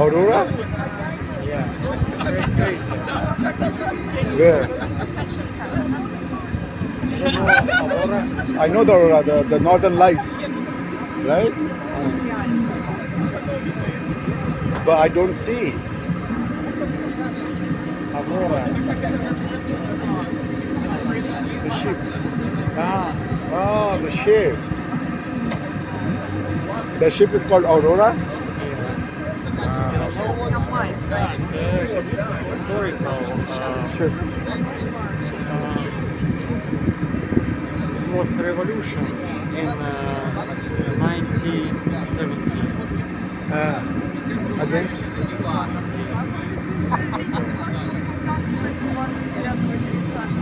Aurora? Yeah. Very crazy. Where? You know Aurora? I know the Aurora, the Northern Lights, right? But I don't see. Aurora. The ship. Ah, oh, the ship. The ship is called Aurora? Historical Ship. it was revolution in 1917. Ah, against? 29 числа.